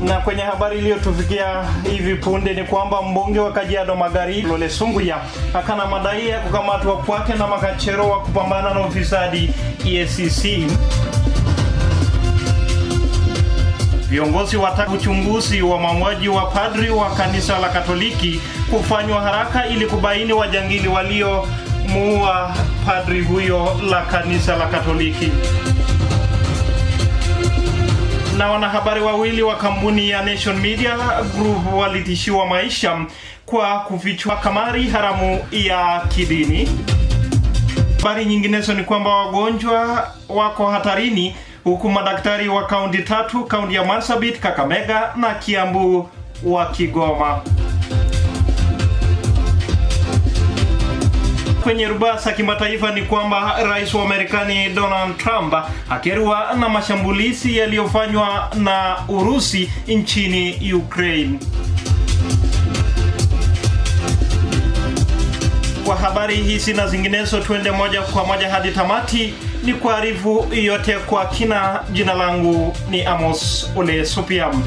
Na kwenye habari iliyotufikia hivi punde ni kwamba mbunge wa Kajiado Magharibi Ole Sunguya akana madai ya kukamatwa kwake na makachero wa kupambana na ufisadi EACC. Viongozi wataka uchunguzi wa mauaji wa padri wa kanisa la Katoliki kufanywa haraka ili kubaini wajangili waliomuua padri huyo la kanisa la Katoliki. Na wanahabari wawili wa kampuni ya Nation Media Group walitishiwa maisha kwa kufichua kamari haramu ya kidini. Habari nyinginezo ni kwamba wagonjwa wako hatarini huku madaktari wa kaunti 3, kaunti ya Marsabit, Kakamega na Kiambu wakigoma. Kwenye rubaa za kimataifa ni kwamba rais wa Marekani Donald Trump akerwa na mashambulizi yaliyofanywa na Urusi nchini Ukraine. Kwa habari hizi na zinginezo tuende moja kwa moja hadi tamati, ni kuarifu yote kwa kina. Jina langu ni Amos Ole Sopiam.